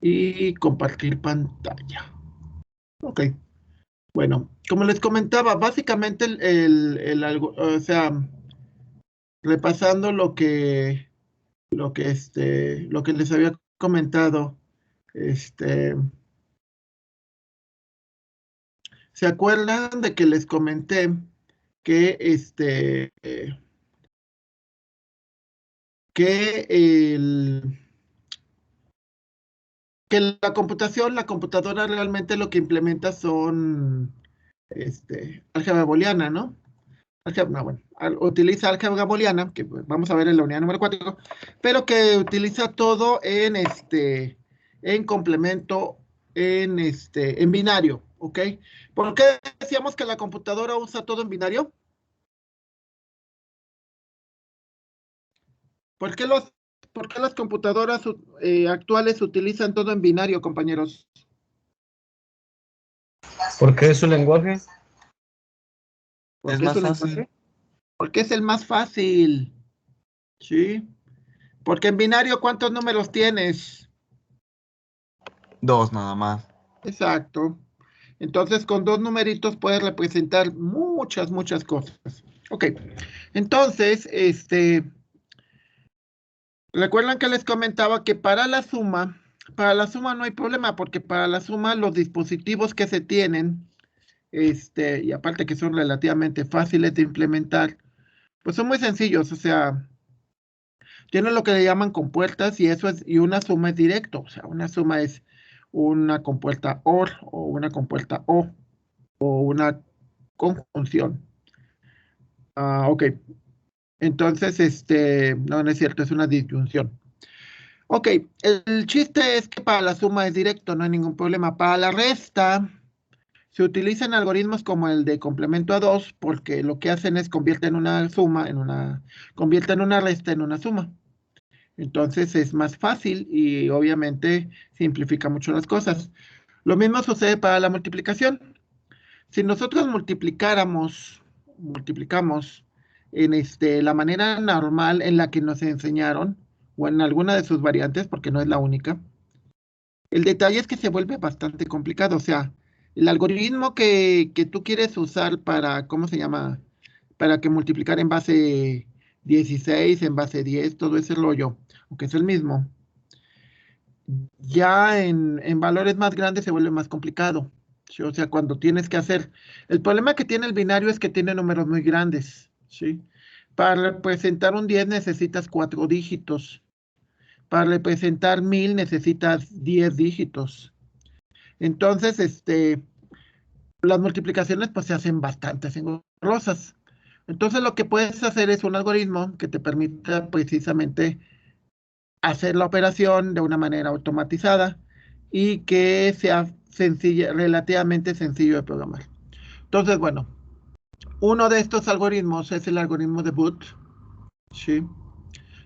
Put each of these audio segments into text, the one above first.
y compartir pantalla. Ok. Bueno, como les comentaba, básicamente o sea, repasando lo que les había comentado, ¿se acuerdan de que les comenté que que que la computadora realmente lo que implementa son álgebra booleana, ¿no? No, bueno, utiliza álgebra booleana, que pues, vamos a ver en la unidad número 4, pero que utiliza todo en complemento, en binario, ¿ok? ¿Por qué decíamos que la computadora usa todo en binario? ¿Por qué por qué las computadoras actuales utilizan todo en binario, compañeros? Porque es su lenguaje. ¿Por Es qué es más un fácil. lenguaje? Porque es el más fácil, ¿sí? Porque en binario, ¿cuántos números tienes? 2 nada más. Exacto. Entonces, con dos numeritos puedes representar muchas cosas. Ok. Entonces, recuerdan que les comentaba que para la suma no hay problema, porque para la suma los dispositivos que se tienen, y aparte que son relativamente fáciles de implementar, pues son muy sencillos, o sea, tienen lo que le llaman compuertas y una suma es directo, o sea, una suma es una compuerta OR o una compuerta o una conjunción. Ok. Entonces, no, no es cierto, es una disyunción. Ok, el chiste es que para la suma es directo, no hay ningún problema. Para la resta, se utilizan algoritmos como el de complemento a 2, porque lo que hacen es convierten una suma convierten una resta en una suma. Entonces es más fácil y obviamente simplifica mucho las cosas. Lo mismo sucede para la multiplicación. Si nosotros multiplicamos en la manera normal en la que nos enseñaron, o en alguna de sus variantes, porque no es la única, el detalle es que se vuelve bastante complicado. O sea, el algoritmo que tú quieres usar para, ¿cómo se llama? Para que multiplicar en base 16, en base 10, todo ese rollo, aunque es el mismo, ya en valores más grandes se vuelve más complicado. ¿Sí? O sea, cuando tienes que hacer... El problema que tiene el binario es que tiene números muy grandes. ¿Sí? Para representar un 10 necesitas 4 dígitos. Para representar 1000 necesitas 10 dígitos. Entonces, las multiplicaciones pues se hacen bastante engorrosas. Entonces lo que puedes hacer es un algoritmo que te permita precisamente hacer la operación de una manera automatizada y que sea sencilla, relativamente sencillo de programar. Entonces, bueno, uno de estos algoritmos es el algoritmo de Booth, ¿sí?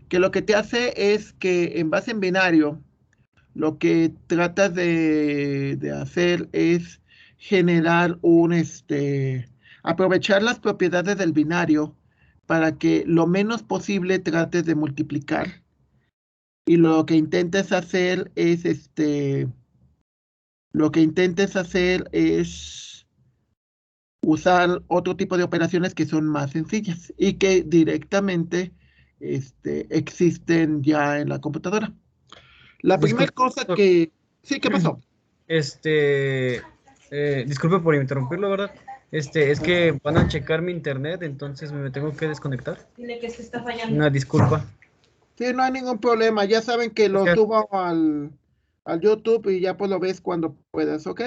Que lo que te hace es que en base en binario, lo que tratas de hacer es generar aprovechar las propiedades del binario para que lo menos posible trates de multiplicar y lo que intentes hacer es usar otro tipo de operaciones que son más sencillas y que directamente existen ya en la computadora. La primera Disculpe, cosa doctor. que... Sí, ¿qué pasó? Disculpe por interrumpirlo, ¿verdad? Es que van a checar mi internet, entonces me tengo que desconectar. Dile que se está fallando. Una disculpa. Sí, no hay ningún problema. Ya saben que lo Gracias. subo al YouTube y ya pues lo ves cuando puedas, ¿ok?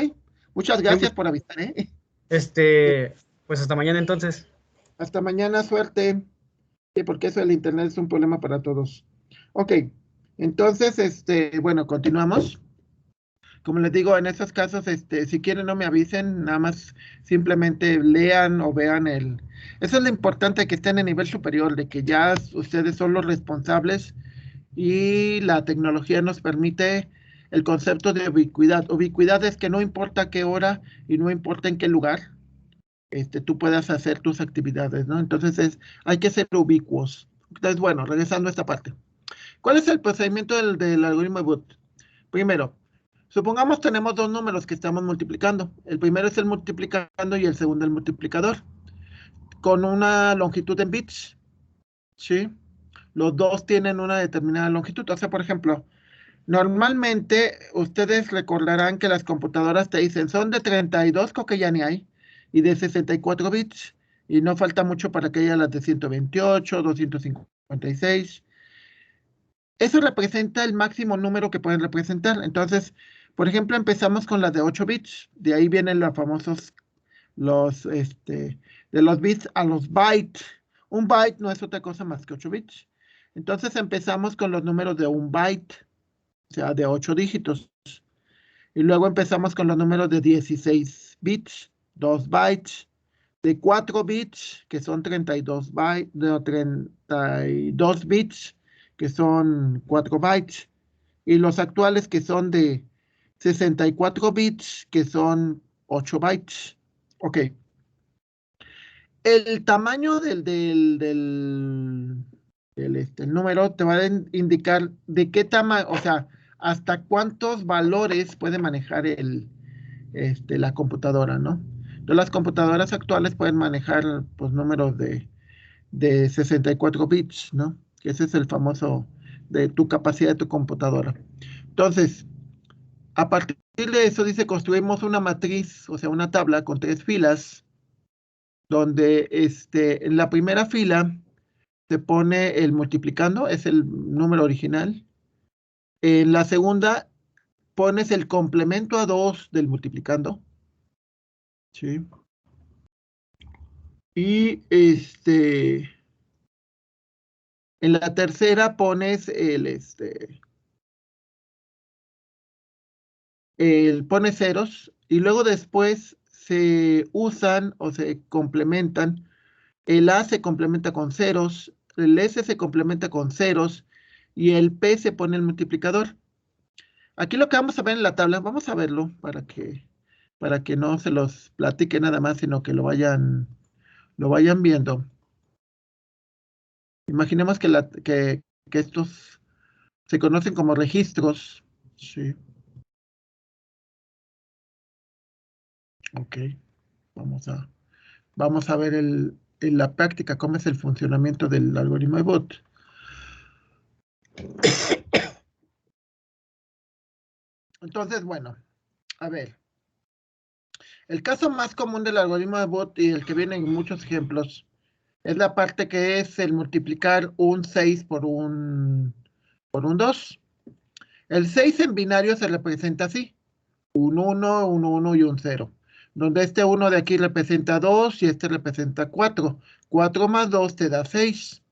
Muchas Sí, gracias por avisar, ¿eh? pues hasta mañana entonces. Hasta mañana, suerte. Sí, porque eso del internet es un problema para todos. Ok, entonces, bueno, continuamos. Como les digo, en estos casos, si quieren no me avisen, nada más simplemente lean o vean el... Eso es lo importante, que estén en nivel superior, de que ya ustedes son los responsables y la tecnología nos permite el concepto de ubicuidad. Ubicuidad es que no importa qué hora y no importa en qué lugar, tú puedas hacer tus actividades, ¿no? Entonces hay que ser ubicuos. Entonces, bueno, regresando a esta parte. ¿Cuál es el procedimiento del algoritmo de Booth? Primero, Supongamos tenemos dos números que estamos multiplicando. El primero es el multiplicando y el segundo el multiplicador. Con una longitud en bits, ¿sí? Los dos tienen una determinada longitud. O sea, por ejemplo, normalmente ustedes recordarán que las computadoras te dicen son de 32, creo que ya ni hay, y de 64 bits. Y no falta mucho para que haya las de 128, 256. Eso representa el máximo número que pueden representar. Entonces, por ejemplo, empezamos con las de 8 bits. De ahí vienen los famosos, de los bits a los bytes. Un byte no es otra cosa más que 8 bits. Entonces empezamos con los números de un byte, o sea, de 8 dígitos. Y luego empezamos con los números de 16 bits, 2 bytes, de 4 bits, que son 32 bytes, de 32 bits, que son 4 bytes, y los actuales que son de 64 bits, que son 8 bytes. Ok. El tamaño el número te va a indicar de qué tamaño, o sea, hasta cuántos valores puede manejar la computadora, ¿no? Entonces, las computadoras actuales pueden manejar pues, números de 64 bits, ¿no? Que ese es el famoso de tu capacidad de tu computadora. Entonces, a partir de eso, dice, construimos una matriz, o sea, una tabla con 3 filas, donde en la primera fila se pone el multiplicando, es el número original. En la segunda pones el complemento a 2 del multiplicando. ¿Sí? Y en la tercera pones pones ceros y luego después se usan o se complementan. El A se complementa con ceros, el S se complementa con ceros y el P se pone el multiplicador. Aquí lo que vamos a ver en la tabla, vamos a verlo para que no se los platique nada más, sino que lo vayan viendo. Imaginemos que estos se conocen como registros. Sí. Ok. Vamos a ver en la práctica cómo es el funcionamiento del algoritmo de Booth. Entonces, bueno, a ver. El caso más común del algoritmo de Booth y el que viene en muchos ejemplos es la parte que es el multiplicar un 6 por un 2. El 6 en binario se representa así. Un 1, un 1 y un 0. Donde este 1 de aquí representa 2 y este representa 4. 4 más 2 te da 6.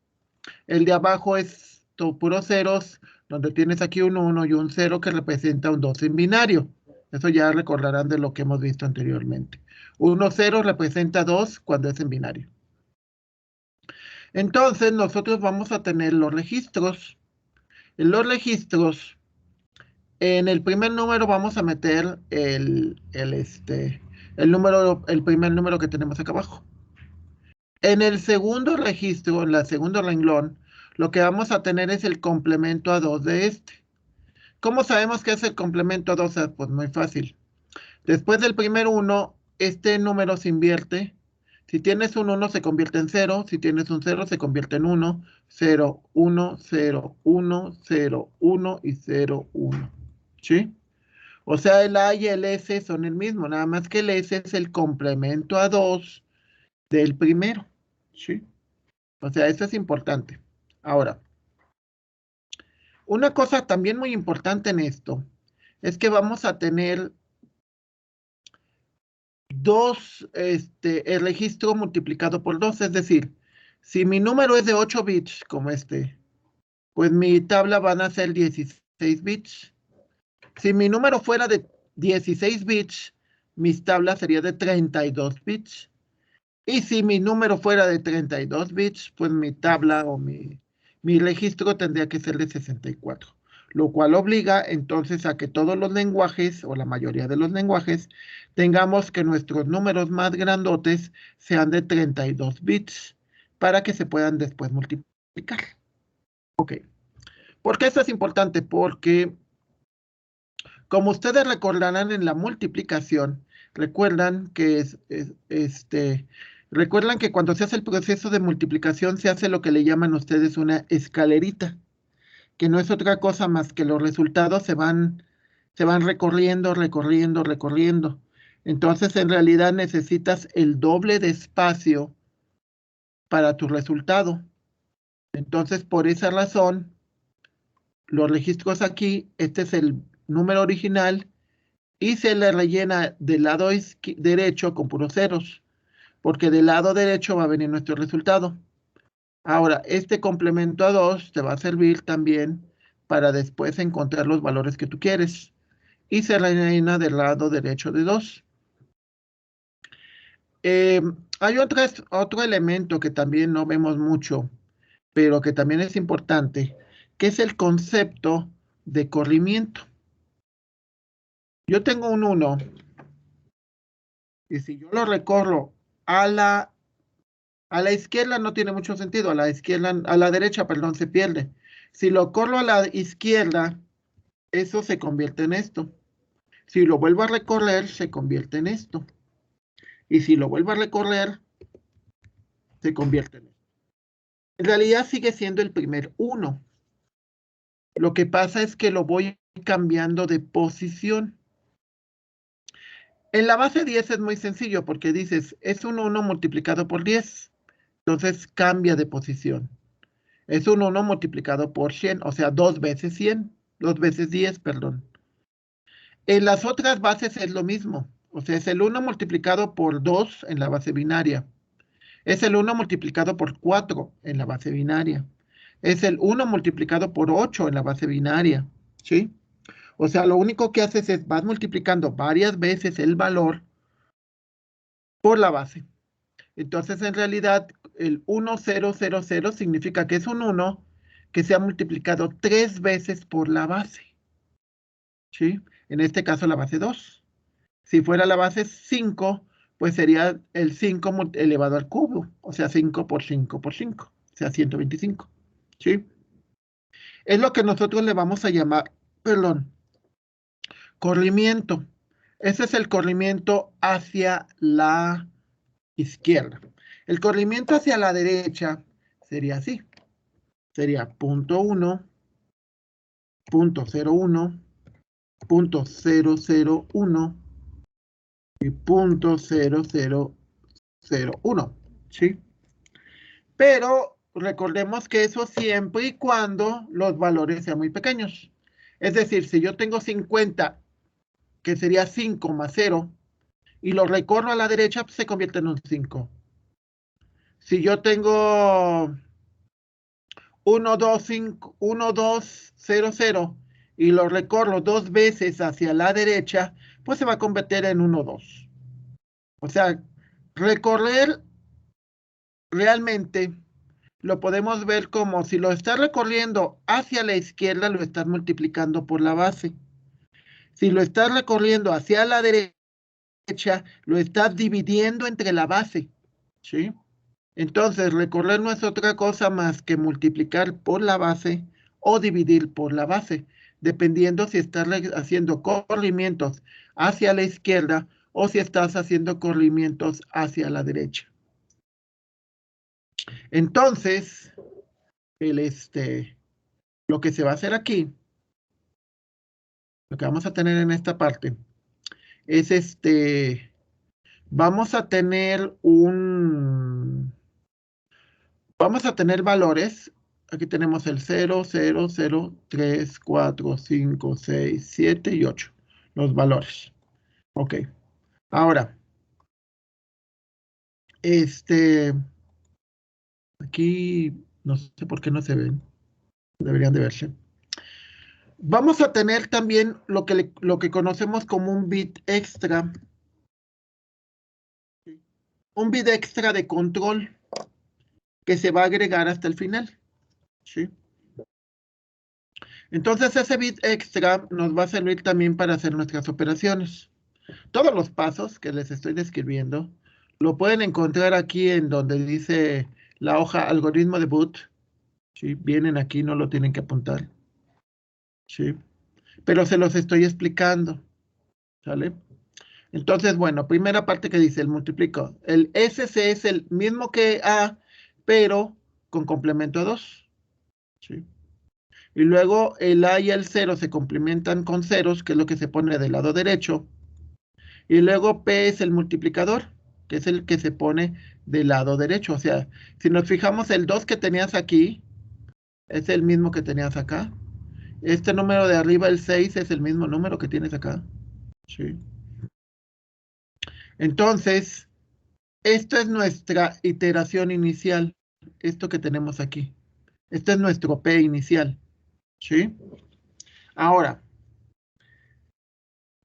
El de abajo es puros ceros, donde tienes aquí un 1 y un 0 que representa un 2 en binario. Eso ya recordarán de lo que hemos visto anteriormente. 1, 0 representa 2 cuando es en binario. Entonces, nosotros vamos a tener los registros. En los registros, en el primer número vamos a meter el primer número que tenemos acá abajo. En el segundo registro, en el segundo renglón, lo que vamos a tener es el complemento a 2 de este. ¿Cómo sabemos que es el complemento a 2? Pues muy fácil. Después del primer 1, este número se invierte. Si tienes un 1 se convierte en 0, si tienes un 0 se convierte en 1, 0, 1, 0, 1, 0, 1 y 0, 1. ¿Sí? O sea, el A y el S son el mismo, nada más que el S es el complemento a 2 del primero. ¿Sí? O sea, eso es importante. Ahora, una cosa también muy importante en esto es que vamos a tener el registro multiplicado por 2, es decir, si mi número es de 8 bits, como pues mi tabla van a ser 16 bits. Si mi número fuera de 16 bits, mis tablas serían de 32 bits. Y si mi número fuera de 32 bits, pues mi tabla o mi registro tendría que ser de 64. Lo cual obliga entonces a que todos los lenguajes, o la mayoría de los lenguajes, tengamos que nuestros números más grandotes sean de 32 bits para que se puedan después multiplicar. Ok. ¿Por qué esto es importante? Porque Como ustedes recordarán en la multiplicación, recuerdan que recuerdan que cuando se hace el proceso de multiplicación se hace lo que le llaman ustedes una escalerita, que no es otra cosa más que los resultados se van recorriendo, recorriendo, recorriendo. Entonces, en realidad necesitas el doble de espacio para tu resultado. Entonces, por esa razón, los registros aquí, este es el número original y se le rellena del lado derecho con puros ceros, porque del lado derecho va a venir nuestro resultado. Ahora, este complemento a 2 te va a servir también para después encontrar los valores que tú quieres. Y se rellena del lado derecho de 2. Hay otro elemento que también no vemos mucho, pero que también es importante, que es el concepto de corrimiento. Yo tengo un 1, y si yo lo recorro a la izquierda no tiene mucho sentido, a la derecha, perdón, se pierde. Si lo corro a la izquierda, eso se convierte en esto. Si lo vuelvo a recorrer, se convierte en esto. Y si lo vuelvo a recorrer, se convierte en esto. En realidad sigue siendo el primer 1. Lo que pasa es que lo voy cambiando de posición. En la base 10 es muy sencillo porque dices, es un 1 multiplicado por 10. Entonces cambia de posición. Es un 1 multiplicado por 100, o sea, 2 veces 100, 2 veces 10, perdón. En las otras bases es lo mismo. O sea, es el 1 multiplicado por 2 en la base binaria. Es el 1 multiplicado por 4 en la base binaria. Es el 1 multiplicado por 8 en la base binaria. ¿Sí? O sea, lo único que haces es vas multiplicando varias veces el valor por la base. Entonces, en realidad, el 1000 significa que es un 1 que se ha multiplicado 3 veces por la base. ¿Sí? En este caso, la base 2. Si fuera la base 5, pues sería el 5 elevado al cubo. O sea, 5 por 5 por 5. O sea, 125. ¿Sí? Es lo que nosotros le vamos a llamar, perdón, corrimiento. Ese es el corrimiento hacia la izquierda. El corrimiento hacia la derecha sería así. Sería punto 1, punto 01, punto 001 y punto 0001. ¿Sí? Pero recordemos que eso siempre y cuando los valores sean muy pequeños. Es decir, si yo tengo 50, que sería 5 más 0, y lo recorro a la derecha, pues se convierte en un 5. Si yo tengo 1, 2, 5, 1, 2, 0, 0 y lo recorro 2 veces hacia la derecha, pues se va a convertir en 1, 2. O sea, recorrer realmente lo podemos ver como si lo estás recorriendo hacia la izquierda, lo estás multiplicando por la base. Si lo estás recorriendo hacia la derecha, lo estás dividiendo entre la base. ¿Sí? Entonces, recorrer no es otra cosa más que multiplicar por la base o dividir por la base, dependiendo si estás haciendo corrimientos hacia la izquierda o si estás haciendo corrimientos hacia la derecha. Entonces, lo que se va a hacer aquí, lo que vamos a tener en esta parte, es vamos a tener vamos a tener valores. Aquí tenemos el 0, 0, 0, 3, 4, 5, 6, 7 y 8. Los valores. Ok. Ahora, aquí no sé por qué no se ven. Deberían de verse. Vamos a tener también lo que conocemos como un bit extra. Un bit extra de control que se va a agregar hasta el final. ¿Sí? Entonces ese bit extra nos va a servir también para hacer nuestras operaciones. Todos los pasos que les estoy describiendo lo pueden encontrar aquí en donde dice la hoja algoritmo de boot. ¿Sí? Vienen aquí, no lo tienen que apuntar. ¿Sí? pero se los estoy explicando, ¿sale? Entonces, bueno, primera parte que dice el multiplico. El SC es el mismo que A, pero con complemento a 2, ¿sí? Y luego el A y el 0 se complementan con ceros, que es lo que se pone del lado derecho. Y luego P es el multiplicador, que es el que se pone del lado derecho. O sea, si nos fijamos, el 2 que tenías aquí es el mismo que tenías acá. Este número de arriba, el 6, es el mismo número que tienes acá. ¿Sí? Entonces, esto es nuestra iteración inicial, esto que tenemos aquí. Este es nuestro P inicial. ¿Sí? Ahora,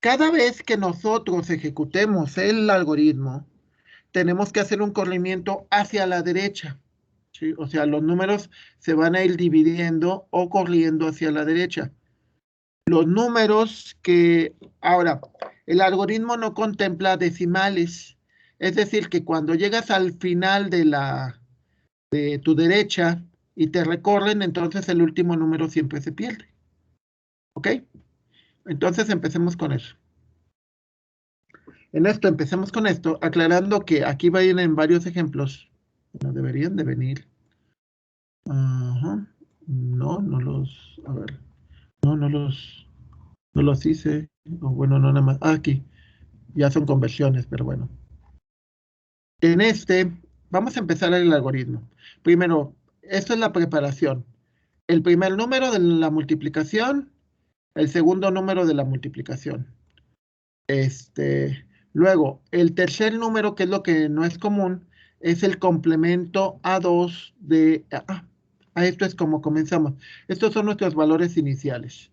cada vez que nosotros ejecutemos el algoritmo, tenemos que hacer un corrimiento hacia la derecha, ¿sí? O sea, los números se van a ir dividiendo o corriendo hacia la derecha. Los números que... Ahora, el algoritmo no contempla decimales. Es decir, que cuando llegas al final de tu derecha y te recorren, entonces el último número siempre se pierde. ¿Ok? Entonces empecemos con eso. En esto, empecemos con esto, aclarando que aquí vienen varios ejemplos. No deberían de venir. Ajá. No, no los... A ver. No, no los hice. O bueno, no nada más. Ah, aquí. Ya son conversiones, pero bueno. En este, vamos a empezar el algoritmo. Primero, esto es la preparación. El primer número de la multiplicación, el segundo número de la multiplicación. Luego, el tercer número, que es lo que no es común, es el complemento a 2 de... esto es como comenzamos. Estos son nuestros valores iniciales.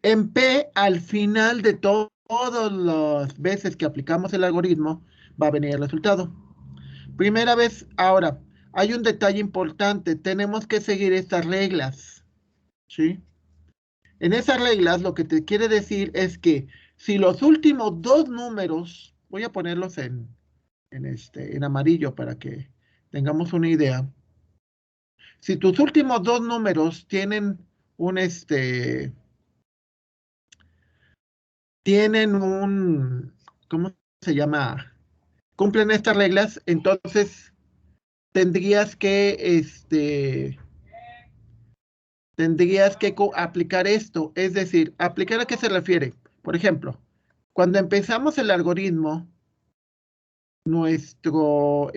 En P, al final de todas las veces que aplicamos el algoritmo, va a venir el resultado. Primera vez, ahora, hay un detalle importante. Tenemos que seguir estas reglas, ¿sí? En esas reglas, lo que te quiere decir es que si los últimos dos números, voy a ponerlos en amarillo para que tengamos una idea. Si tus últimos dos números tienen ¿cómo se llama? Cumplen estas reglas, entonces tendrías que, aplicar esto. Es decir, ¿aplicar a qué se refiere? Por ejemplo, cuando empezamos el algoritmo, nuestros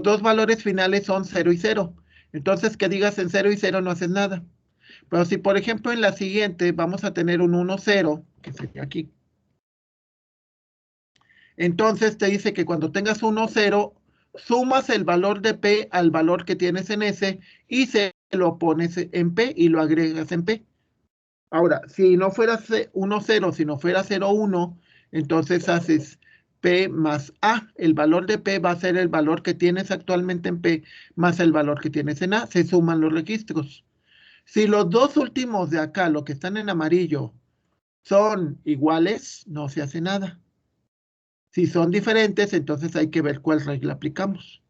dos valores finales son 0 y 0. Entonces, que digas en 0 y 0 no haces nada. Pero si, por ejemplo, en la siguiente vamos a tener un 1, 0, que sería aquí. Entonces te dice que cuando tengas 1, 0, sumas el valor de P al valor que tienes en S y se lo pones en P y lo agregas en P. Ahora, si no fuera 1, 0, si no fuera 0, 1, entonces haces P más A. El valor de P va a ser el valor que tienes actualmente en P más el valor que tienes en A. Se suman los registros. Si los dos últimos de acá, lo que están en amarillo, son iguales, no se hace nada. Si son diferentes, entonces hay que ver cuál regla aplicamos.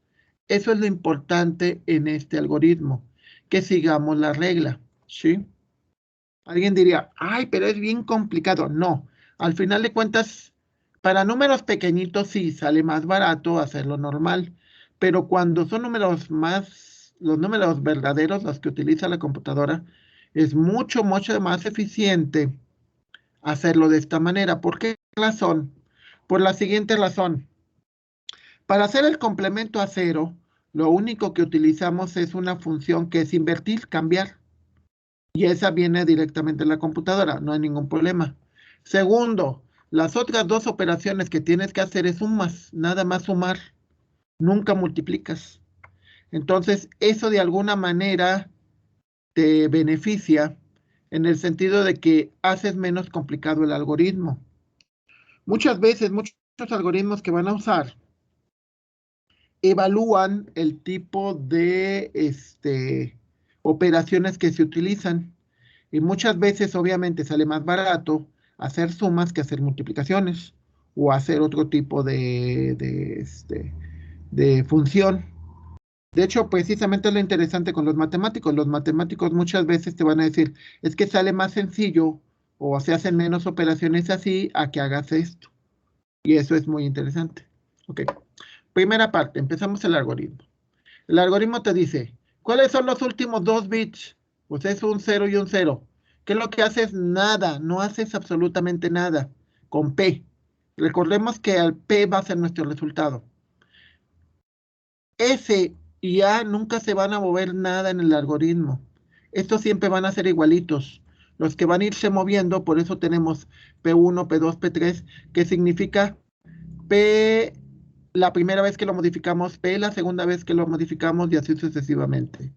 Eso es lo importante en este algoritmo, que sigamos la regla, ¿sí? Alguien diría, ay, pero es bien complicado. No, al final de cuentas, para números pequeñitos sí sale más barato hacerlo normal, pero cuando son los números verdaderos, los que utiliza la computadora, es mucho, mucho más eficiente hacerlo de esta manera. ¿Por qué razón? Por la siguiente razón. Para hacer el complemento a 0, lo único que utilizamos es una función que es invertir, cambiar. Y esa viene directamente de la computadora, no hay ningún problema. Segundo, las otras dos operaciones que tienes que hacer es sumas, nada más sumar, nunca multiplicas. Entonces, eso de alguna manera te beneficia en el sentido de que haces menos complicado el algoritmo. Muchas veces, muchos algoritmos que van a usar evalúan el tipo de operaciones que se utilizan. Y muchas veces, obviamente, sale más barato hacer sumas que hacer multiplicaciones o hacer otro tipo de función. De hecho, precisamente es lo interesante con los matemáticos. Los matemáticos muchas veces te van a decir, es que sale más sencillo o se hacen menos operaciones así a que hagas esto. Y eso es muy interesante. Ok. Primera parte, empezamos el algoritmo. El algoritmo te dice, ¿cuáles son los últimos 2 bits? Pues es un 0 y un 0. ¿Qué es lo que haces? Nada, no haces absolutamente nada con P. Recordemos que el P va a ser nuestro resultado. S y A nunca se van a mover nada en el algoritmo. Estos siempre van a ser igualitos. Los que van a irse moviendo, por eso tenemos P1, P2, P3, que significa P la primera vez que lo modificamos, P la segunda vez que lo modificamos y así sucesivamente.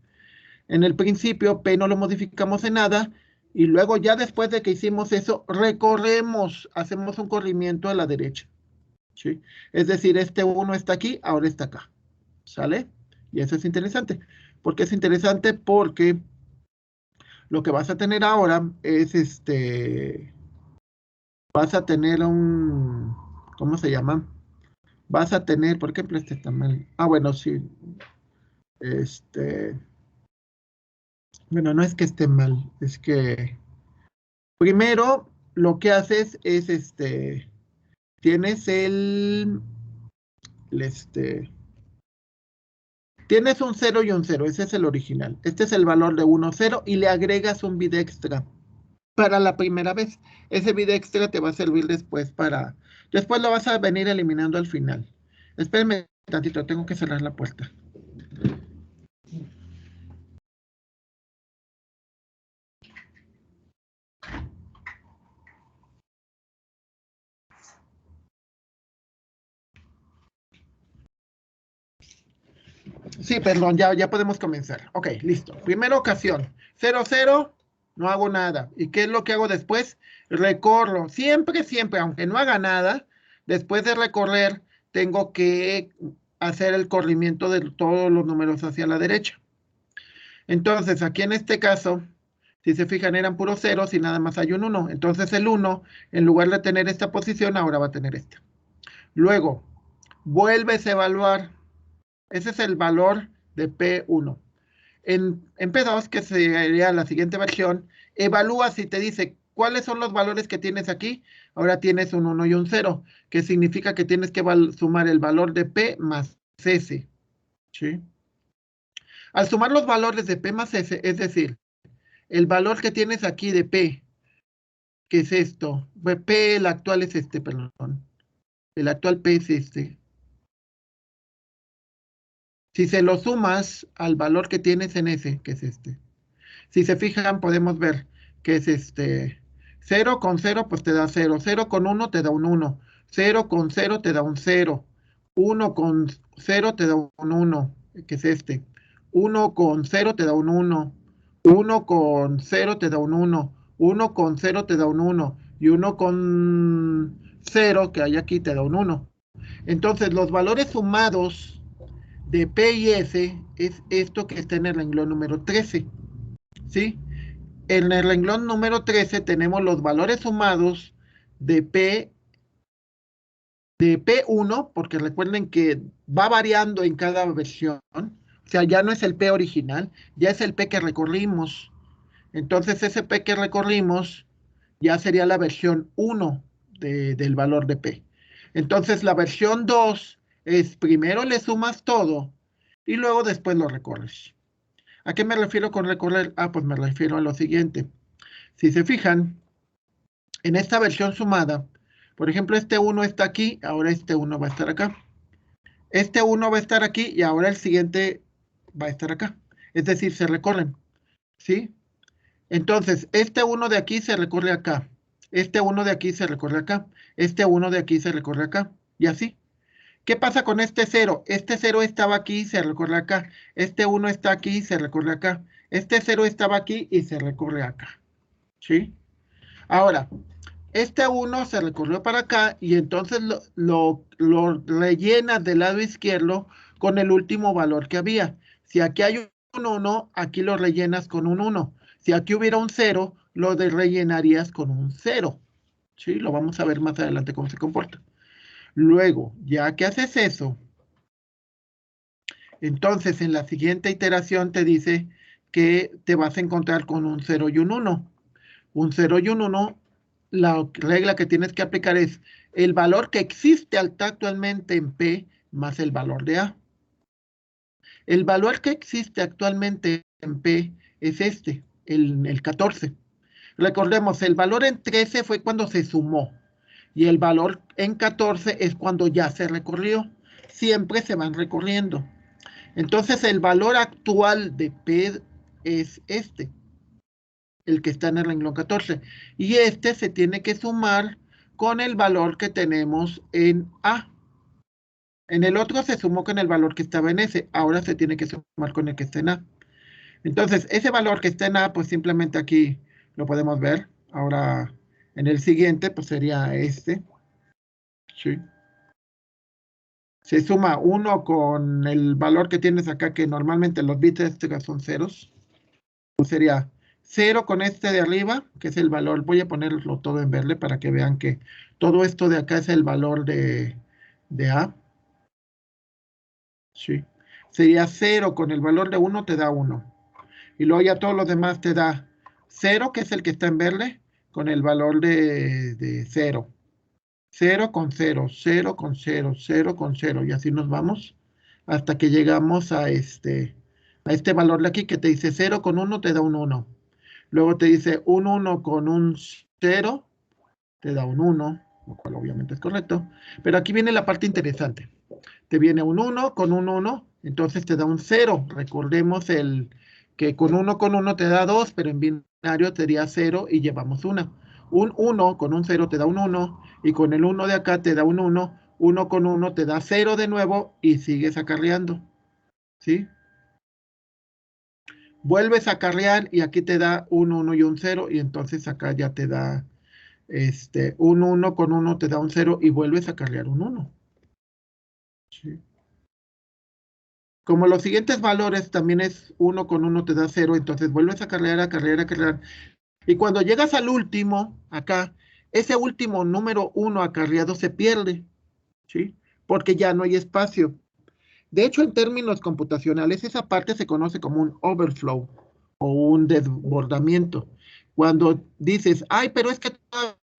En el principio, P no lo modificamos en nada y luego ya después de que hicimos eso, recorremos, hacemos un corrimiento a la derecha. ¿Sí? Es decir, este 1 está aquí, ahora está acá. ¿Sale? Y eso es interesante. ¿Por qué es interesante? Porque lo que vas a tener ahora es vas a tener un, ¿cómo se llama? Vas a tener, por ejemplo, este está mal. Ah, bueno, sí. Bueno, no es que esté mal, es que primero lo que haces es tienes el tienes un 0 y un 0, ese es el original. Este es el valor de 1, 0 y le agregas un bit extra para la primera vez. Ese bit extra te va a servir después para... Después lo vas a venir eliminando al final. Espérenme tantito, tengo que cerrar la puerta. Sí, perdón, ya podemos comenzar. Ok, listo. Primera ocasión. 0, 0, no hago nada. ¿Y qué es lo que hago después? Recorro. Siempre, siempre, aunque no haga nada, después de recorrer, tengo que hacer el corrimiento de todos los números hacia la derecha. Entonces, aquí en este caso, si se fijan, eran puros ceros y nada más hay un 1. Entonces, el 1, en lugar de tener esta posición, ahora va a tener esta. Luego, vuelves a evaluar. Ese es el valor de P1. En P2, que sería la siguiente versión, evalúas y te dice cuáles son los valores que tienes aquí. Ahora tienes un 1 y un 0, que significa que tienes que sumar el valor de P más S. ¿Sí? Al sumar los valores de P más S, es decir, el valor que tienes aquí de P, que es esto, P, el actual es este, perdón. El actual P es este. Si se lo sumas al valor que tienes en S, que es este. Si se fijan, podemos ver que es 0 con 0, pues te da 0. 0 con 1 te da un 1. 0 con 0 te da un 0. 1 con 0 te da un 1, que es este. 1 con 0 te da un 1. 1 con 0 te da un 1. 1 con 0 te da un 1. Y 1 con 0, que hay aquí, te da un 1. Entonces, los valores sumados de P y S es esto que está en el renglón número 13. ¿Sí? En el renglón número 13 tenemos los valores sumados de P1, porque recuerden que va variando en cada versión. O sea, ya no es el P original, ya es el P que recorrimos. Entonces, ese P que recorrimos ya sería la versión 1 del valor de P. Entonces, la versión 2 es primero le sumas todo y luego después lo recorres. ¿A qué me refiero con recorrer? Ah, pues me refiero a lo siguiente. Si se fijan, en esta versión sumada, por ejemplo, este 1 está aquí, ahora este 1 va a estar acá. Este 1 va a estar aquí y ahora el siguiente va a estar acá. Es decir, se recorren, ¿sí? Entonces, este 1 de aquí se recorre acá. Este 1 de aquí se recorre acá. Este 1 de aquí se recorre acá. Y así. ¿Qué pasa con este 0? Este 0 estaba aquí y se recorre acá. Este 1 está aquí y se recorre acá. Este 0 estaba aquí y se recorre acá. ¿Sí? Ahora, este 1 se recorrió para acá y entonces lo rellenas del lado izquierdo con el último valor que había. Si aquí hay un 1, aquí lo rellenas con un 1. Si aquí hubiera un 0, lo rellenarías con un 0. ¿Sí? Lo vamos a ver más adelante cómo se comporta. Luego, ya que haces eso, Entonces, en la siguiente iteración te dice que te vas a encontrar con un 0 y un 1. Un 0 y un 1, la regla que tienes que aplicar es el valor que existe actualmente en P más el valor de A. El valor que existe actualmente en P es este, el 14. Recordemos, el valor en 13 fue cuando se sumó y el valor en 14 es cuando ya se recorrió. Siempre se van recorriendo. Entonces, el valor actual de P es este, el que está en el renglón 14. Y este se tiene que sumar con el valor que tenemos en A. En el otro se sumó con el valor que estaba en S. Ahora se tiene que sumar con el que está en A. Entonces, ese valor que está en A, pues simplemente aquí lo podemos ver. Ahora, en el siguiente, pues sería este. ¿Sí? Se suma 1 con el valor que tienes acá, que normalmente los bits extras son ceros. Pues sería 0 con este de arriba, que es el valor. Voy a ponerlo todo en verde para que vean que todo esto de acá es el valor de A. Sí. Sería 0 con el valor de 1 te da 1. Y luego ya todos los demás te da 0, que es el que está en verde, con el valor de 0. 0 con 0, 0 con 0, 0 con 0. Y así nos vamos hasta que llegamos a este valor de aquí que te dice 0 con 1 te da un 1. Luego te dice un 1 con un 0 te da un 1, lo cual obviamente es correcto. Pero aquí viene la parte interesante. Te viene un 1 con un 1, entonces te da un 0. Recordemos que con 1 te da 2, pero en binario te daría 0 y llevamos 1. Un 1 con un 0 te da un 1, y con el 1 de acá te da un 1. 1 con 1 te da 0 de nuevo y sigues acarreando. ¿Sí? Vuelves a acarrear y aquí te da un 1 y un 0, y entonces acá ya te da un 1 con 1 te da un 0 y vuelves a acarrear un 1. ¿Sí? Como los siguientes valores también es 1 con 1 te da 0, entonces vuelves a acarrear, acarrear, acarrear. Y cuando llegas al último, acá, ese último número 1 acarreado se pierde, ¿sí? Porque ya no hay espacio. De hecho, en términos computacionales, esa parte se conoce como un overflow o un desbordamiento. Cuando dices, ay, pero es que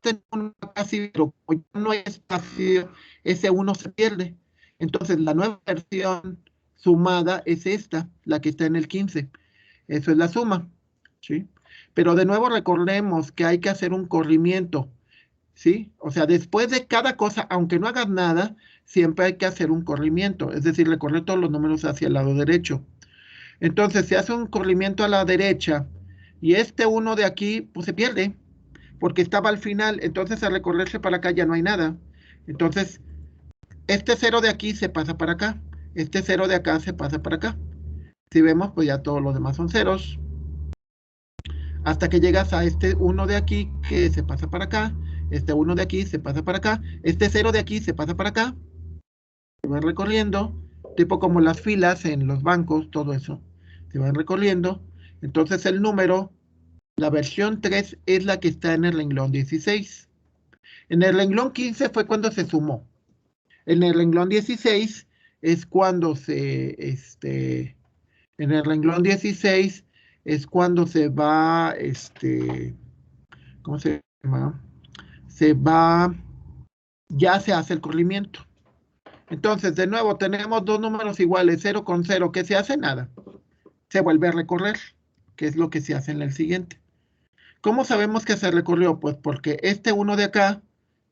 tengo un casi, pero como ya no hay espacio, ese 1 se pierde. Entonces, la nueva versión sumada es esta, la que está en el 15. Eso es la suma, ¿sí? Pero de nuevo recordemos que hay que hacer un corrimiento, ¿sí? O sea, después de cada cosa, aunque no hagas nada, siempre hay que hacer un corrimiento, es decir, recorrer todos los números hacia el lado derecho. Entonces, se hace un corrimiento a la derecha y este 1 de aquí, pues se pierde, porque estaba al final, entonces al recorrerse para acá ya no hay nada. Entonces, este 0 de aquí se pasa para acá, este 0 de acá se pasa para acá. Si vemos, pues ya todos los demás son ceros. Hasta que llegas a este 1 de aquí que se pasa para acá, este 1 de aquí se pasa para acá, este 0 de aquí se pasa para acá, se va recorriendo, tipo como las filas en los bancos, todo eso, se van recorriendo. Entonces el número, la versión 3 es la que está en el renglón 16. En el renglón 15 fue cuando se sumó. En el renglón 16 es cuando en el renglón 16 es cuando se va, ¿cómo se llama? Se va, ya se hace el corrimiento. Entonces, de nuevo, tenemos dos números iguales, 0 con 0, ¿qué se hace? Nada. Se vuelve a recorrer, que es lo que se hace en el siguiente. ¿Cómo sabemos que se recorrió? Pues porque este 1 de acá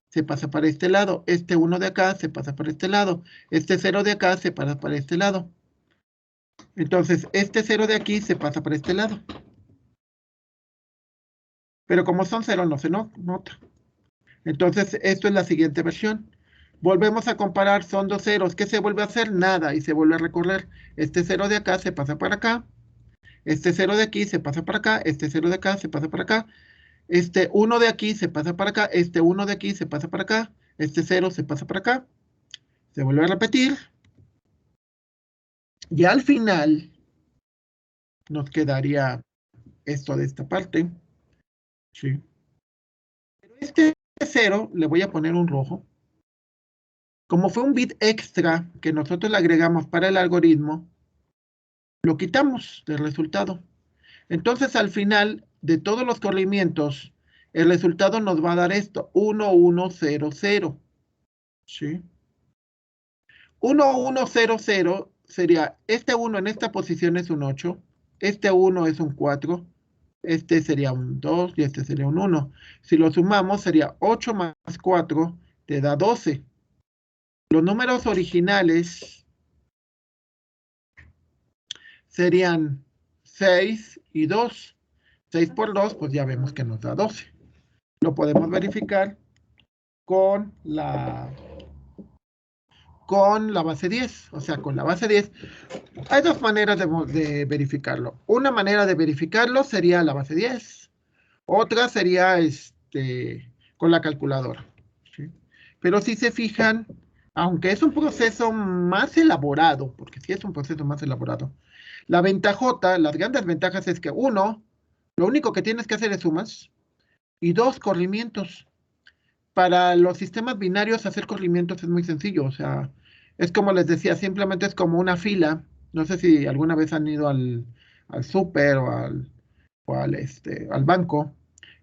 se pasa para este lado, este 1 de acá se pasa para este lado, este 0 de acá se pasa para este lado. Entonces, este 0 de aquí se pasa para este lado. Pero como son 0, no se nota. Entonces, esto es la siguiente versión. Volvemos a comparar, son dos ceros. ¿Qué se vuelve a hacer? Nada, y se vuelve a recorrer. Este 0 de acá se pasa para acá. Este 0 de aquí se pasa para acá. Este 0 de acá se pasa para acá. Este 1 de aquí se pasa para acá. Este 1 de aquí se pasa para acá. Este 0 se pasa para acá. Se vuelve a repetir. Y al final nos quedaría esto de esta parte. ¿Sí? Pero este 0 le voy a poner un rojo. Como fue un bit extra que nosotros le agregamos para el algoritmo, lo quitamos del resultado. Entonces, al final de todos los corrimientos, el resultado nos va a dar esto, 1, 1, 0, 0. ¿Sí? 1, 1, 0, 0 sería, este 1 en esta posición es un 8, este 1 es un 4, este sería un 2 y este sería un 1. Si lo sumamos, sería 8 más 4, te da 12. Los números originales serían 6 y 2. 6 por 2, pues ya vemos que nos da 12. Lo podemos verificar con la base 10, o sea, con la base 10. Hay dos maneras de verificarlo. Una manera de verificarlo sería la base 10. Otra sería con la calculadora. ¿Sí? Pero si se fijan, aunque es un proceso más elaborado, porque sí es un proceso más elaborado, la ventajota, las grandes ventajas es que uno, lo único que tienes que hacer es sumas, y dos, corrimientos. Para los sistemas binarios hacer corrimientos es muy sencillo, o sea, es como les decía, simplemente es como una fila. No sé si alguna vez han ido al súper o al banco,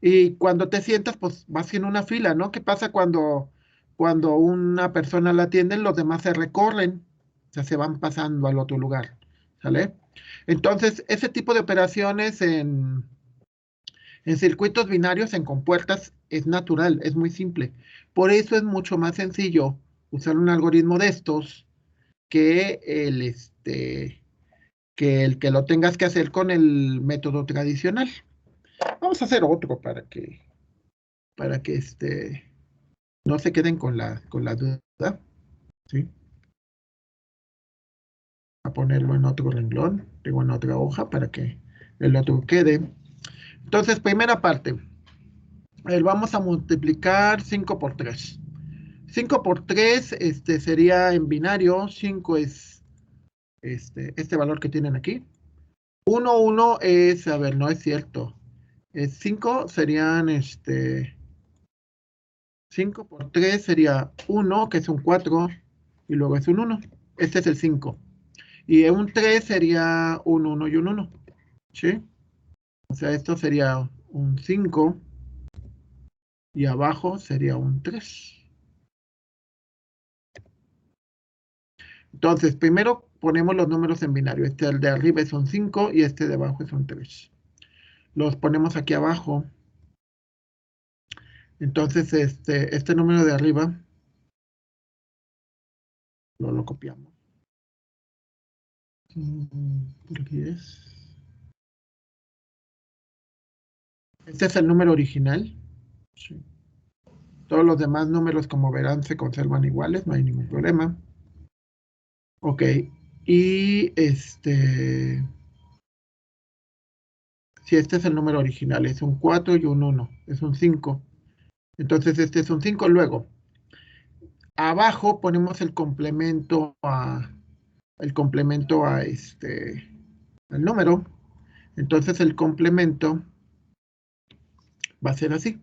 y cuando te sientas, pues vas en una fila, ¿no? ¿Qué pasa cuando una persona la atiende, los demás se recorren, o sea, se van pasando al otro lugar, ¿sale? Entonces, ese tipo de operaciones en circuitos binarios, en compuertas, es natural, es muy simple. Por eso es mucho más sencillo usar un algoritmo de estos que que lo tengas que hacer con el método tradicional. Vamos a hacer otro para que no se queden con la duda. ¿Sí? A ponerlo en otro renglón, digo en otra hoja para que el otro quede. Entonces, primera parte. Vamos a multiplicar 5 por 3. 5 por 3 sería en binario. 5 es este valor que tienen aquí. 1, 1 es, a ver, no es cierto. 5 serían 5 por 3 sería 1, que es un 4, y luego es un 1. Este es el 5. Y un 3 sería un 1 y un 1. ¿Sí? O sea, esto sería un 5 y abajo sería un 3. Entonces, primero ponemos los números en binario. Este de arriba es un 5 y este de abajo es un 3. Los ponemos aquí abajo. Entonces, este número de arriba lo copiamos. Por aquí es. Este es el número original. Sí. Todos los demás números, como verán, se conservan iguales, no hay ningún problema. Ok. Y si este es el número original, es un 4 y un 1, es un 5. Entonces este es un 5. Luego, abajo ponemos el complemento al número. Entonces el complemento va a ser así.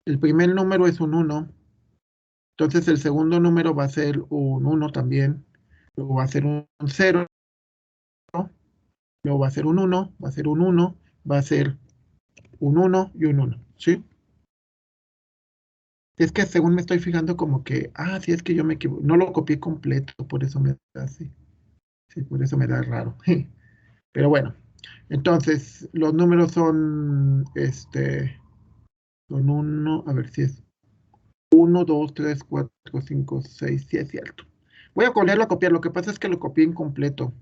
El primer número es un 1. Entonces el segundo número va a ser un 1 también. Luego va a ser un 0. Luego va a ser un 1. Va a ser un 1. Va a ser un 1 y un 1. ¿Sí? Es que según me estoy fijando como que, sí, es que yo me equivoqué. No lo copié completo, por eso me da así. Sí, por eso me da raro. Pero bueno, entonces los números son 1, a ver si es 1, 2, 3, 4, 5, 6, sí es cierto. Voy a volverlo a copiar, lo que pasa es que lo copié incompleto.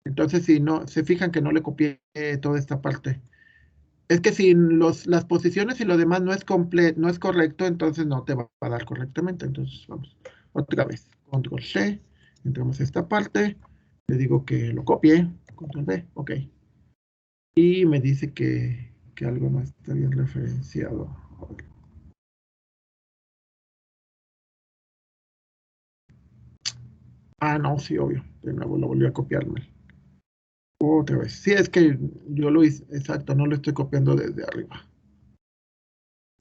Entonces, si no, se fijan que no le copié toda esta parte. Es que si las posiciones y lo demás no es correcto, entonces no te va a dar correctamente. Entonces, vamos, otra vez, control C, entramos a esta parte, le digo que lo copie, control V, ok. Y me dice que algo no está bien referenciado. No, sí, obvio. De nuevo lo volví a copiarme. Otra vez. Sí, es que yo lo hice, exacto, no lo estoy copiando desde arriba.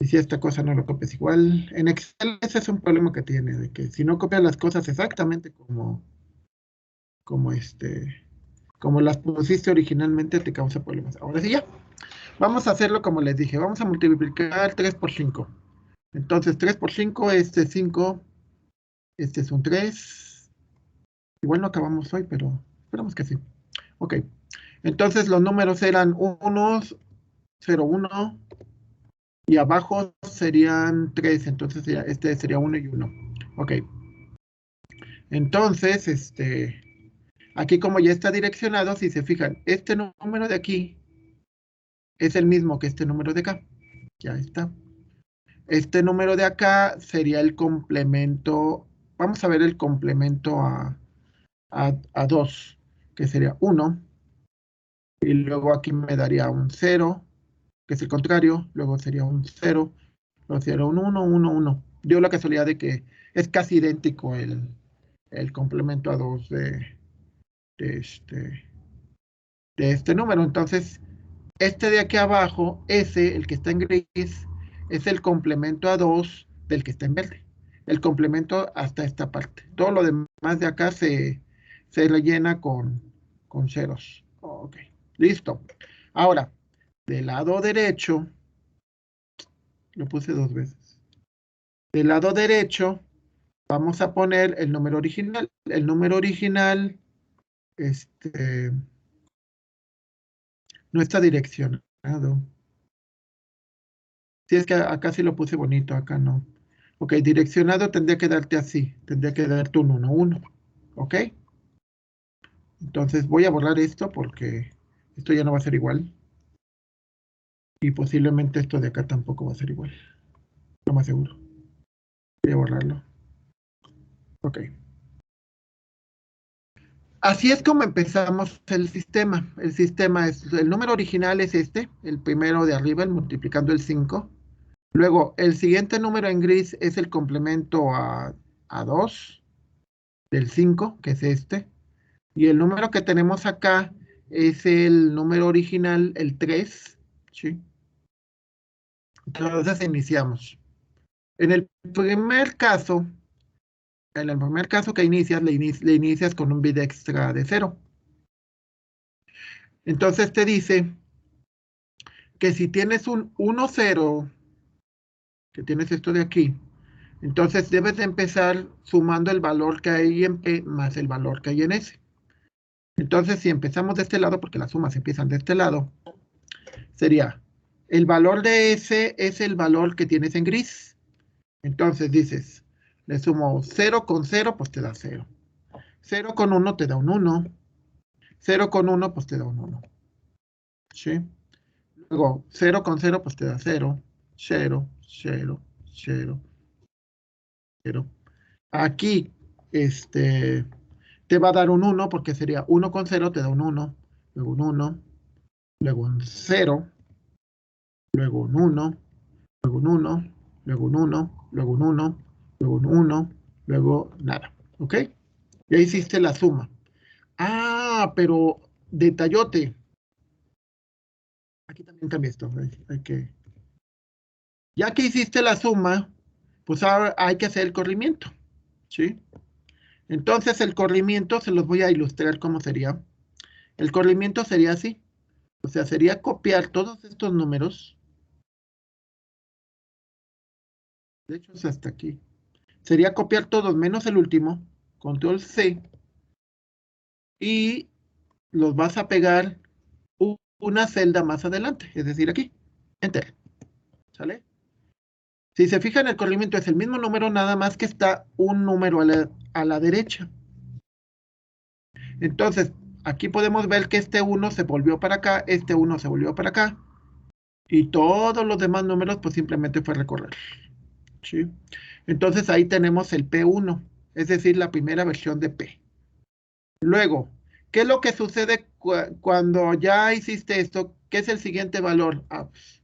Y si esta cosa no lo copias igual, en Excel ese es un problema que tiene, de que si no copias las cosas exactamente como como las pusiste originalmente, te causa problemas. Ahora sí ya. Vamos a hacerlo como les dije. Vamos a multiplicar 3 por 5. Entonces, 3 por 5, este es 5. Este es un 3. Igual no acabamos hoy, pero esperamos que sí. Ok. Entonces, los números eran 1, 0, 1. Y abajo serían 3. Entonces, este sería 1 y 1. Ok. Entonces, aquí como ya está direccionado, si se fijan, este número de aquí es el mismo que este número de acá. Ya está. Este número de acá sería el complemento. Vamos a ver el complemento a 2, que sería 1. Y luego aquí me daría un 0, que es el contrario. Luego sería un 0. Luego sería un 1, 1, 1. Dio la casualidad de que es casi idéntico el complemento a 2 de este, de este número. Entonces, este de aquí abajo, ese, el que está en gris, es el complemento a 2 del que está en verde. El complemento hasta esta parte. Todo lo demás de acá se rellena con ceros. Ok, listo. Ahora, del lado derecho, lo puse 2 veces. Del lado derecho, vamos a poner el número original. El número original, no está direccionado. Si es que acá sí lo puse bonito, acá no. Ok, direccionado tendría que darte así. Tendría que darte un 1, 1. ¿Ok? Entonces voy a borrar esto porque esto ya no va a ser igual. Y posiblemente esto de acá tampoco va a ser igual. Lo más seguro. Voy a borrarlo. Ok. Así es como empezamos el sistema. El sistema es, el número original es este, el primero de arriba, el multiplicando el 5. Luego, el siguiente número en gris es el complemento a 2 del 5, que es este. Y el número que tenemos acá es el número original, el 3. ¿Sí? Entonces iniciamos. En el primer caso, que inicias, le inicias con un bit extra de 0. Entonces te dice que si tienes un 1, 0, que tienes esto de aquí, entonces debes de empezar sumando el valor que hay en P más el valor que hay en S. Entonces, si empezamos de este lado, porque las sumas empiezan de este lado, sería el valor de S es el valor que tienes en gris. Entonces dices, le sumo 0 con 0, pues te da 0. 0 con 1 te da un 1. 0 con 1, pues te da un 1. ¿Sí? Luego, 0 con 0, pues te da 0. 0, 0, 0, 0. Aquí, te va a dar un 1 porque sería 1 con 0 te da un 1. Luego un 1. Luego un 0. Luego un 1. Luego un 1. Luego un 1. Luego un 1. Luego un 1. Luego nada. ¿Ok? Ya hiciste la suma. Ah, pero detallote. Aquí también cambia esto. Ya que hiciste la suma, pues ahora hay que hacer el corrimiento. ¿Sí? Entonces el corrimiento se los voy a ilustrar cómo sería. El corrimiento sería así. O sea, sería copiar todos estos números. De hecho, es hasta aquí. Sería copiar todos menos el último. Control C. Y los vas a pegar una celda más adelante. Es decir, aquí. Enter. ¿Sale? Si se fijan, el corrimiento es el mismo número, nada más que está un número a la derecha. Entonces, aquí podemos ver que este 1 se volvió para acá, este 1 se volvió para acá, y todos los demás números, pues simplemente fue recorrer. ¿Sí? Entonces ahí tenemos el P1, es decir, la primera versión de P. Luego, ¿qué es lo que sucede cuando ya hiciste esto? ¿Qué es el siguiente valor? Pues,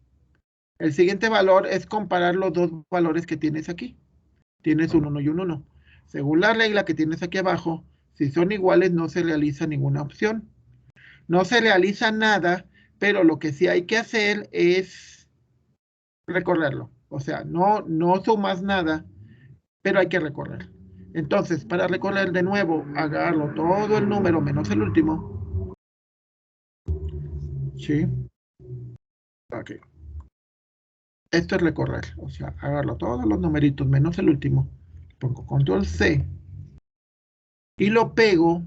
el siguiente valor es comparar los dos valores que tienes aquí. Tienes un 1 y un 1. Según la regla que tienes aquí abajo, si son iguales no se realiza ninguna opción. No se realiza nada, pero lo que sí hay que hacer es recorrerlo. O sea, no sumas nada, pero hay que recorrer. Entonces, para recorrer de nuevo, agarro todo el número menos el último ¿Sí? Ok. Esto es recorrer. O sea, agarro todos los numeritos menos el último. Pongo control C. Y lo pego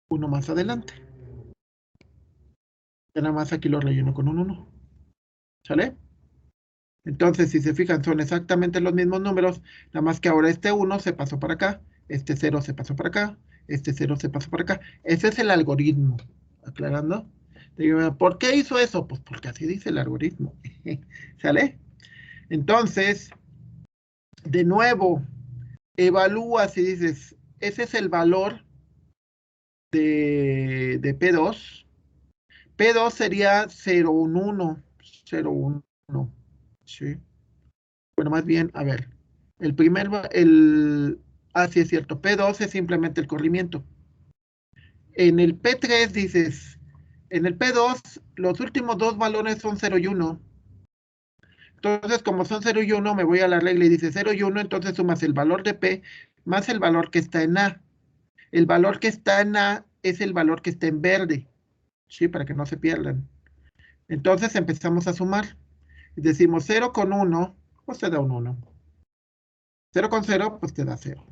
uno más adelante. Ya nada más aquí lo relleno con un 1. ¿Sale? Entonces, si se fijan, son exactamente los mismos números, nada más que ahora este 1 se pasó para acá, este 0 se pasó para acá, este 0 se pasó para acá. Ese es el algoritmo. ¿Aclarando? Digo, ¿por qué hizo eso? Pues porque así dice el algoritmo. ¿Sale? Entonces, de nuevo, evalúas y dices, ese es el valor de P2. P2 sería 0,1, 0,1. ¿Sí? Bueno, más bien, a ver, el primer, sí es cierto, P2 es simplemente el corrimiento. En el P3 dices, en el P2 los últimos dos valores son 0 y 1. Entonces, como son 0 y 1, me voy a la regla y dice 0 y 1, entonces sumas el valor de P más el valor que está en A. El valor que está en A es el valor que está en verde, ¿sí? Para que no se pierdan. Entonces empezamos a sumar. Decimos 0 con 1, pues te da un 1. 0 con 0, pues te da 0.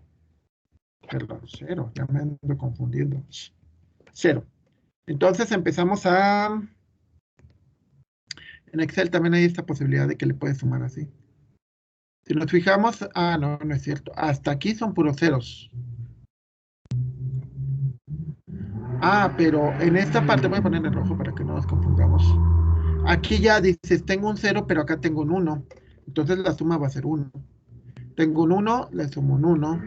Perdón, 0, ya me ando confundiendo. 0. Entonces empezamos a... En Excel también hay esta posibilidad de que le puedes sumar así. Si nos fijamos, no, no es cierto. Hasta aquí son puros ceros. Pero en esta parte voy a poner en rojo para que no nos confundamos. Aquí ya dices, tengo un 0, pero acá tengo un 1. Entonces la suma va a ser 1. Tengo un 1, le sumo un 1.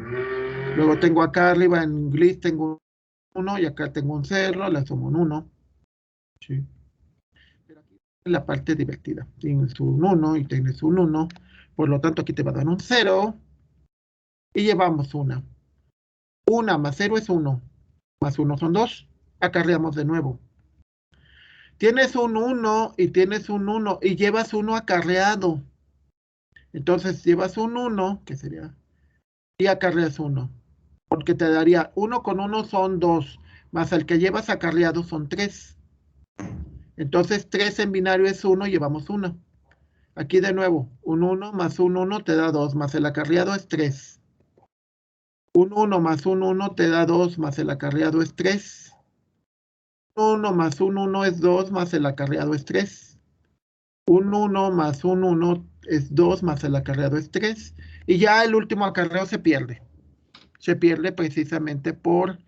Luego tengo acá arriba en gris, tengo un 1 y acá tengo un 0, le sumo un 1. Sí. Pero aquí es la parte divertida. Tienes un 1 y tienes un 1. Por lo tanto, aquí te va a dar un 0. Y llevamos una. 1 más 0 es 1. Más 1 son 2. Acarreamos de nuevo. Tienes un 1 y tienes un 1 y llevas 1 acarreado. Entonces llevas un 1, que sería, y acarreas 1. Porque te daría 1 con 1 son 2. Más el que llevas acarreado son 3. Entonces 3 en binario es 1, llevamos 1. Aquí de nuevo, un 1 más un 1 te da 2, más el acarreado es 3. Un 1 más un 1 te da 2, más el acarreado es 3. 1 más un 1 es 2, más el acarreado es 3. Un 1 más un 1 es 2, más el acarreado es 3. Y ya el último acarreo se pierde. Se pierde precisamente porque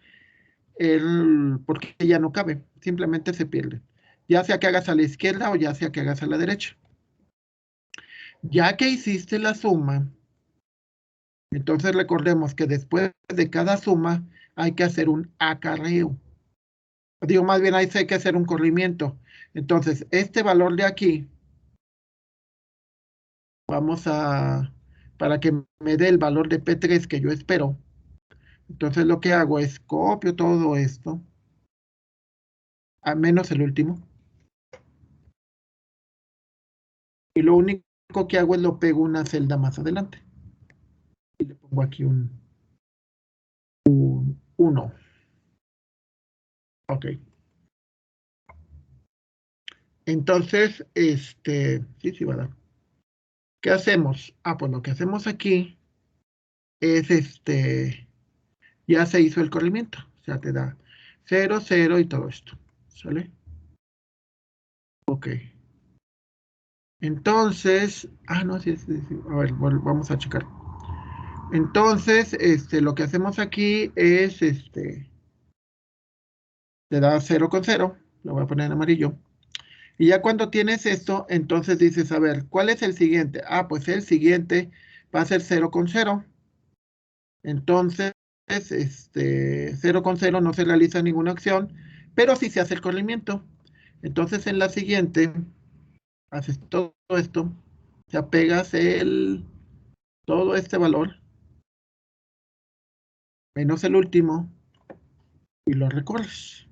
ya no cabe. Simplemente se pierde. Ya sea que hagas a la izquierda o ya sea que hagas a la derecha. Ya que hiciste la suma, entonces recordemos que después de cada suma hay que hacer un acarreo. Digo, más bien hay que hacer un corrimiento. Entonces, este valor de aquí, para que me dé el valor de P3 que yo espero. Entonces lo que hago es copio todo esto, a menos el último. Y lo único que hago es lo pego una celda más adelante. Y le pongo aquí un 1. Ok. Entonces, sí va a dar. ¿Qué hacemos? Pues lo que hacemos aquí es ya se hizo el corrimiento. O sea, te da 0, 0 y todo esto. ¿Sale? Ok. Entonces, no, sí, sí, sí. A ver, vamos a checar. Entonces, lo que hacemos aquí es, te da 0 con 0. Lo voy a poner en amarillo. Y ya cuando tienes esto, entonces dices, a ver, ¿cuál es el siguiente? Pues el siguiente va a ser 0 con 0. Entonces, 0 con 0 no se realiza ninguna acción, pero sí se hace el corrimiento. Entonces, en la siguiente, haces todo esto, o sea, pegas todo este valor, menos el último, y lo recorres.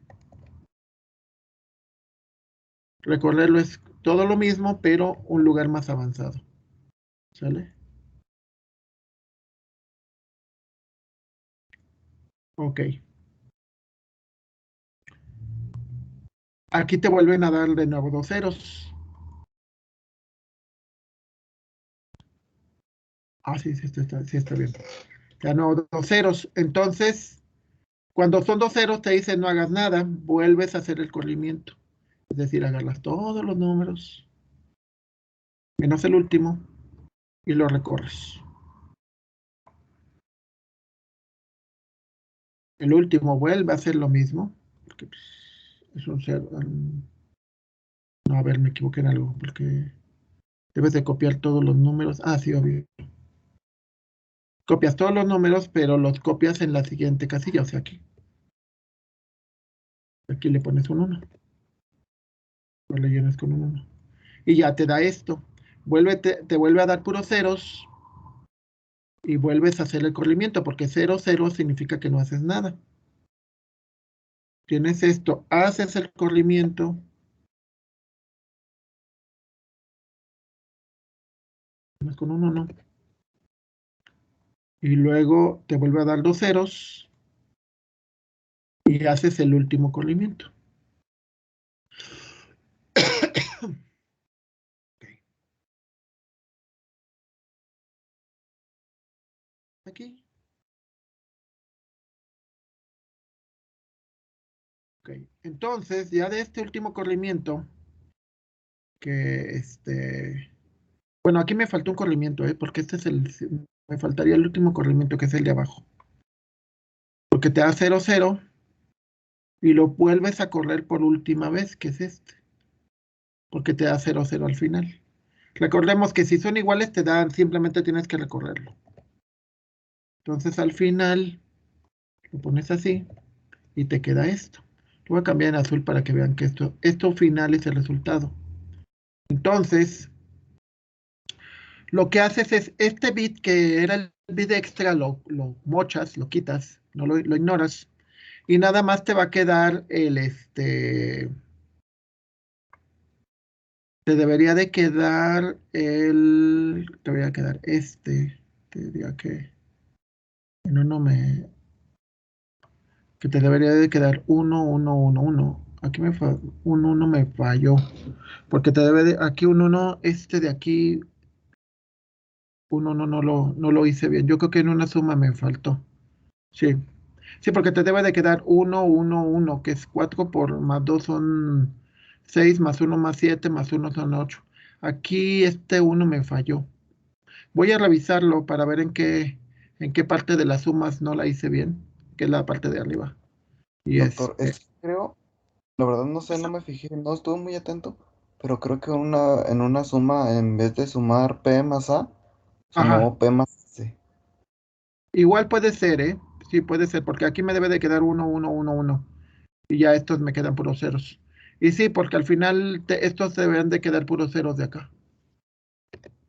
Recorrerlo es todo lo mismo, pero un lugar más avanzado. ¿Sale? Ok. Aquí te vuelven a dar de nuevo 2 ceros. Ah, sí, sí está bien. Ya no, 2 ceros. Entonces, cuando son 2 ceros, te dicen no hagas nada, vuelves a hacer el corrimiento. Es decir, agarras todos los números, menos el último, y lo recorres. El último vuelve a hacer lo mismo, porque pues, es un cero. No, a ver, me equivoqué en algo, porque debes de copiar todos los números. Ah, sí, obvio. Copias todos los números, pero los copias en la siguiente casilla, o sea, aquí. Aquí le pones un 1. Lo rellenas con un 1. Y ya te da esto. Te vuelve a dar puros ceros y vuelves a hacer el corrimiento, porque 0, 0 significa que no haces nada. Tienes esto, haces el corrimiento. Con un 1. Y luego te vuelve a dar 2 ceros y haces el último corrimiento. Okay. Aquí. Ok. Entonces, ya de este último corrimiento, que bueno, aquí me faltó un corrimiento, porque me faltaría el último corrimiento, que es el de abajo. Porque te da 0, 0 y lo vuelves a correr por última vez, que es este. Porque te da 0, 0 al final. Recordemos que si son iguales te dan, simplemente tienes que recorrerlo. Entonces al final lo pones así y te queda esto. Lo voy a cambiar en azul para que vean que esto final es el resultado. Entonces, lo que haces es este bit que era el bit extra, lo mochas, lo quitas, no lo ignoras. Y nada más te va a quedar te debería de quedar te debería quedar te diría que que te debería de quedar 1, 1, 1, 1. Aquí un 1 me falló, porque aquí un 1, de aquí, un 1 no lo hice bien. Yo creo que en una suma me faltó. Sí, sí, porque te debe de quedar 1, 1, 1, que es 4 por más 2 son 6, más 1 más 7, más 1 son 8. Aquí este 1 me falló. Voy a revisarlo para ver en qué parte de las sumas no la hice bien, que es la parte de arriba. Y Doctor, es que creo, la verdad no sé, no me fijé, no estuve muy atento, pero creo que en una suma, en vez de sumar P más A, ajá, sumó P más C. igual puede ser, ¿eh? Sí, puede ser, porque aquí me debe de quedar 1, 1, 1, 1. Y ya estos me quedan puros ceros. Y sí, porque al final estos deben de quedar puros ceros de acá.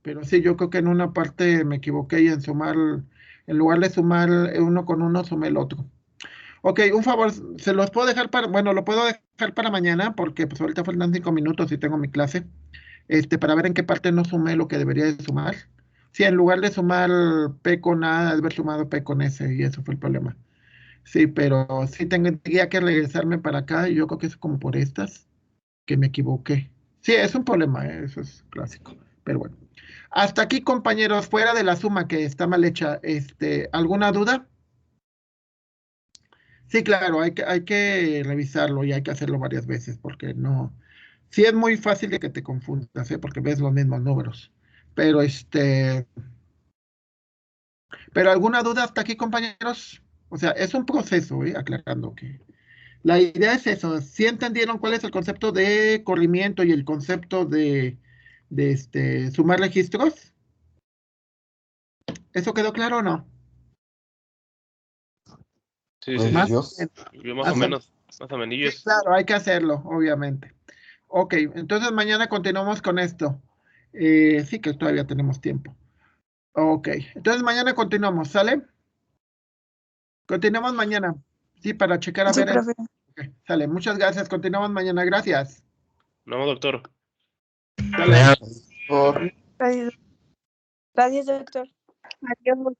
Pero sí, yo creo que en una parte me equivoqué y en lugar de sumar uno con uno, sumé el otro. Ok, un favor, se los puedo dejar bueno, lo puedo dejar para mañana, porque pues ahorita faltan 5 minutos y tengo mi clase, para ver en qué parte no sumé lo que debería de sumar. Sí, en lugar de sumar P con A, haber sumado P con S, y eso fue el problema. Sí, pero sí tendría que regresarme para acá, y yo creo que es como por estas, que me equivoqué. Sí, es un problema, eso es clásico, pero bueno. Hasta aquí, compañeros, fuera de la suma que está mal hecha, ¿alguna duda? Sí, claro, hay que revisarlo y hay que hacerlo varias veces porque no. Sí es muy fácil de que te confundas, ¿eh? Porque ves los mismos números. Pero pero ¿alguna duda hasta aquí, compañeros? O sea, es un proceso, ¿eh? Aclarando que la idea es eso. ¿Sí entendieron cuál es el concepto de corrimiento y el concepto de sumar registros? ¿Eso quedó claro o no? Sí, sí, Pues sí. Más yo, Yo más o más o- menos, más o Sí, menos. claro, hay que hacerlo, obviamente. Ok, entonces mañana continuamos con esto. Sí que todavía tenemos tiempo. Ok, entonces mañana continuamos, ¿sale? Continuamos mañana. Sí, para checar a Sí, ver. profe. Ok, sale, muchas gracias. Continuamos mañana, gracias. No, doctor. Sale. por Gracias, gracias, doctor. Adiós.